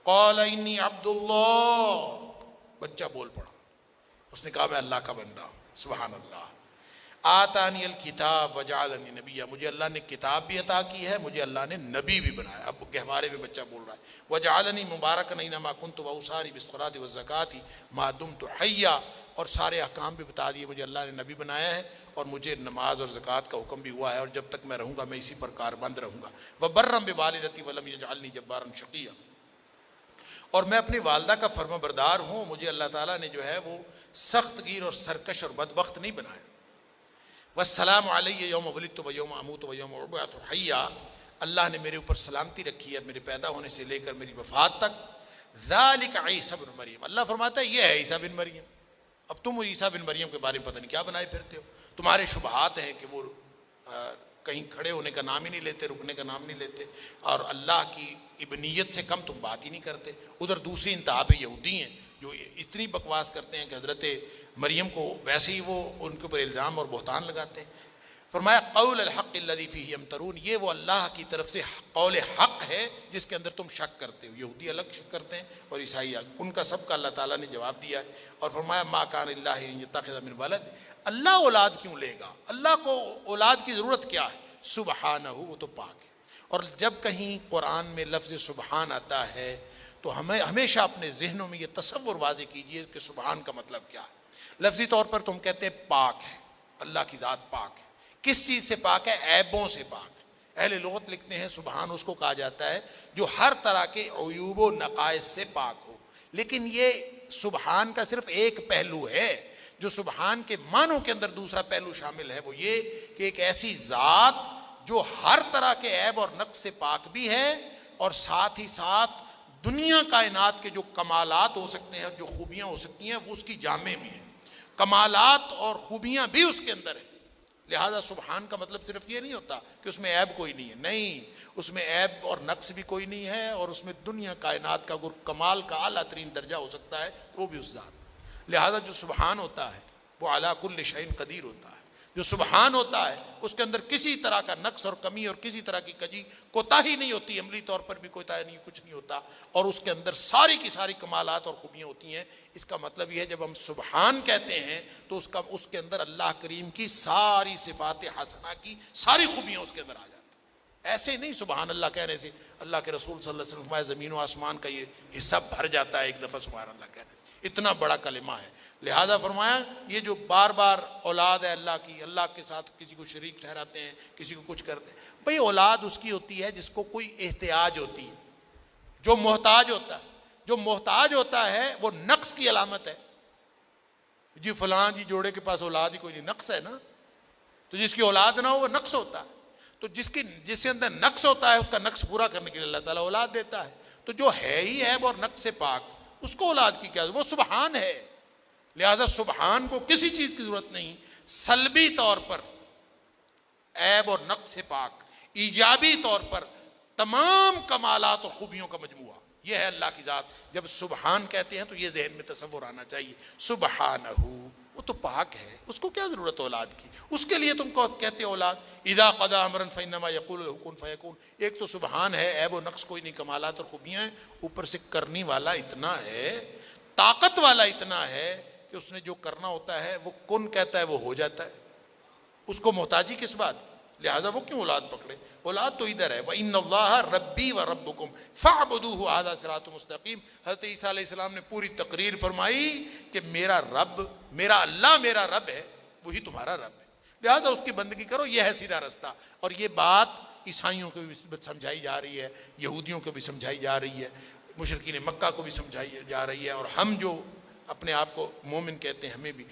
قال انی عبداللہ، بچہ بول پڑا، اس نے کہا میں اللہ کا بندہ ہوں۔ سبحان اللہ۔ آتانی الکتاب وجعلنی نبیا، مجھے اللہ نے کتاب بھی عطا کی ہے، مجھے اللہ نے نبی بھی بنایا۔ اب گہوارے میں بچہ بول رہا ہے، وجعلنی مبارکا اینما کنت واوصانی بالصلاۃ والزکاۃ ما دمت حیا، اور سارے احکام بھی بتا دیے، مجھے اللہ نے نبی بنایا ہے اور مجھے نماز اور زکوٰۃ کا حکم بھی ہوا ہے، اور جب تک میں رہوں گا میں اسی پر کاربند رہوں گا۔ وبرا بوالدتی ولم یجعلنی جبارا شقیا، اور میں اپنی والدہ کا فرما بردار ہوں، مجھے اللہ تعالیٰ نے جو ہے وہ سخت گیر اور سرکش اور بدبخت نہیں بنایا۔ والسلام علی یوم ولدت و یوم اموت و یوم ابعث حیا، اللہ نے میرے اوپر سلامتی رکھی ہے میرے پیدا ہونے سے لے کر میری وفات تک۔ ذالک عیسی بن مریم، اللہ فرماتا ہے یہ ہے عیسیٰ بن مریم۔ اب تم عیسیٰ بن مریم کے بارے میں پتہ نہیں کیا بنائے پھرتے ہو، تمہارے شبہات ہیں کہ وہ کہیں کھڑے ہونے کا نام ہی نہیں لیتے، رکنے کا نام نہیں لیتے، اور اللہ کی ابنیت سے کم تم بات ہی نہیں کرتے۔ ادھر دوسری انتہا پہ یہودی ہیں جو اتنی بکواس کرتے ہیں کہ حضرت مریم کو ویسے ہی وہ ان کے اوپر الزام اور بہتان لگاتے ہیں۔ فرمایا قول الحق الذی فیہ یمترون، یہ وہ اللہ کی طرف سے قول حق ہے جس کے اندر تم شک کرتے ہو۔ یہودی الگ شک کرتے ہیں اور عیسائی الگ، ان کا سب کا اللہ تعالیٰ نے جواب دیا ہے۔ اور فرمایا ما کان اللہ ان یتخذ من ولد، اللہ اولاد کیوں لے گا، اللہ کو اولاد کی ضرورت کیا ہے، سبحانہ، وہ تو پاک ہے۔ اور جب کہیں قرآن میں لفظ سبحان آتا ہے تو ہمیں ہمیشہ اپنے ذہنوں میں یہ تصور واضح کیجئے کہ سبحان کا مطلب کیا ہے۔ لفظی طور پر تم کہتے ہیں پاک ہے، اللہ کی ذات پاک ہے۔ کس چیز سے پاک ہے؟ عیبوں سے پاک ہے۔ اہل لغت لکھتے ہیں سبحان اس کو کہا جاتا ہے جو ہر طرح کے عیوب و نقائص سے پاک ہو۔ لیکن یہ سبحان کا صرف ایک پہلو ہے، جو سبحان کے معنوں کے اندر دوسرا پہلو شامل ہے، وہ یہ کہ ایک ایسی ذات جو ہر طرح کے عیب اور نقص سے پاک بھی ہے، اور ساتھ ہی ساتھ دنیا کائنات کے جو کمالات ہو سکتے ہیں، جو خوبیاں ہو سکتی ہیں، وہ اس کی جامع بھی ہیں۔ کمالات اور خوبیاں بھی اس کے اندر ہیں۔ لہذا سبحان کا مطلب صرف یہ نہیں ہوتا کہ اس میں عیب کوئی نہیں ہے، نہیں، اس میں عیب اور نقص بھی کوئی نہیں ہے، اور اس میں دنیا کائنات کا اگر کمال کا اعلیٰ ترین درجہ ہو سکتا ہے تو وہ بھی اس ذات۔ لہذا جو سبحان ہوتا ہے وہ علی کل شیء قدیر ہوتا ہے۔ جو سبحان ہوتا ہے اس کے اندر کسی طرح کا نقص اور کمی اور کسی طرح کی کجی کوتاہی نہیں ہوتی، عملی طور پر بھی کوتاہی نہیں، کچھ نہیں ہوتا، اور اس کے اندر ساری کی ساری کمالات اور خوبیاں ہوتی ہیں۔ اس کا مطلب یہ ہے جب ہم سبحان کہتے ہیں تو اس کے اندر اللہ کریم کی ساری صفات حسنہ کی ساری خوبیاں اس کے اندر آ جاتی ہیں۔ ایسے نہیں سبحان اللہ کہنے سے اللہ کے رسول صلی اللہ علیہ وسلم فرمایا زمین و آسمان کا یہ حصہ بھر جاتا ہے ایک دفعہ سبحان اللہ کہنے سے، اتنا بڑا کلمہ ہے۔ لہذا فرمایا یہ جو بار بار اولاد ہے اللہ کی، اللہ کے ساتھ کسی کو شریک ٹھہراتے ہیں، کسی کو کچھ کرتے ہیں، بھئی اولاد اس کی ہوتی ہے جس کو کوئی احتیاج ہوتی ہے، جو محتاج ہوتا ہے۔ جو محتاج ہوتا ہے وہ نقص کی علامت ہے، جی فلاں جی جوڑے کے پاس اولاد ہی کوئی نہیں، نقص ہے نا، تو جس کی اولاد نہ ہو وہ نقص ہوتا ہے۔ تو جس کے اندر نقص ہوتا ہے اس کا نقص پورا کرنے کے لیے اللہ تعالیٰ اولاد دیتا ہے۔ تو جو ہے ہی عیب اور نقص سے پاک، اس کو اولاد کی کیا، وہ سبحان ہے۔ لہذا سبحان کو کسی چیز کی ضرورت نہیں، سلبی طور پر عیب اور نقص سے پاک، ایجابی طور پر تمام کمالات اور خوبیوں کا مجموعہ، یہ ہے اللہ کی ذات۔ جب سبحان کہتے ہیں تو یہ ذہن میں تصور آنا چاہیے، سبحانہ، وہ تو پاک ہے، اس کو کیا ضرورت ہے اولاد کی، اس کے لیے تم کو کہتے ہو اولاد۔ اذا قضى امرا فانما يقول له كن فيكون، ایک تو سبحان ہے، عیب و نقص کوئی نہیں، کمالات اور خوبیاں ہیں، اوپر سے کرنے والا اتنا ہے، طاقت والا اتنا ہے کہ اس نے جو کرنا ہوتا ہے وہ کن کہتا ہے وہ ہو جاتا ہے، اس کو محتاجی کس بات کی، لہٰذا وہ کیوں اولاد پکڑے، اولاد تو ادھر ہے۔ وَإِنَّ اللَّهَ رَبِّي وَرَبُّكُمْ فَاعْبُدُوهُ هَذَا صِرَاطٌ مُسْتَقِيمٌ۔ حضرت عیسیٰ علیہ السلام نے پوری تقریر فرمائی کہ میرا رب، میرا اللہ میرا رب ہے، وہی تمہارا رب ہے، لہٰذا اس کی بندگی کرو، یہ ہے سیدھا رستہ۔ اور یہ بات عیسائیوں کو بھی سمجھائی جا رہی ہے، یہودیوں کو بھی سمجھائی جا رہی ہے، مشرکین مکہ کو بھی سمجھائی جا رہی ہے، اور ہم جو اپنے آپ کو مومن کہتے ہیں ہمیں بھی۔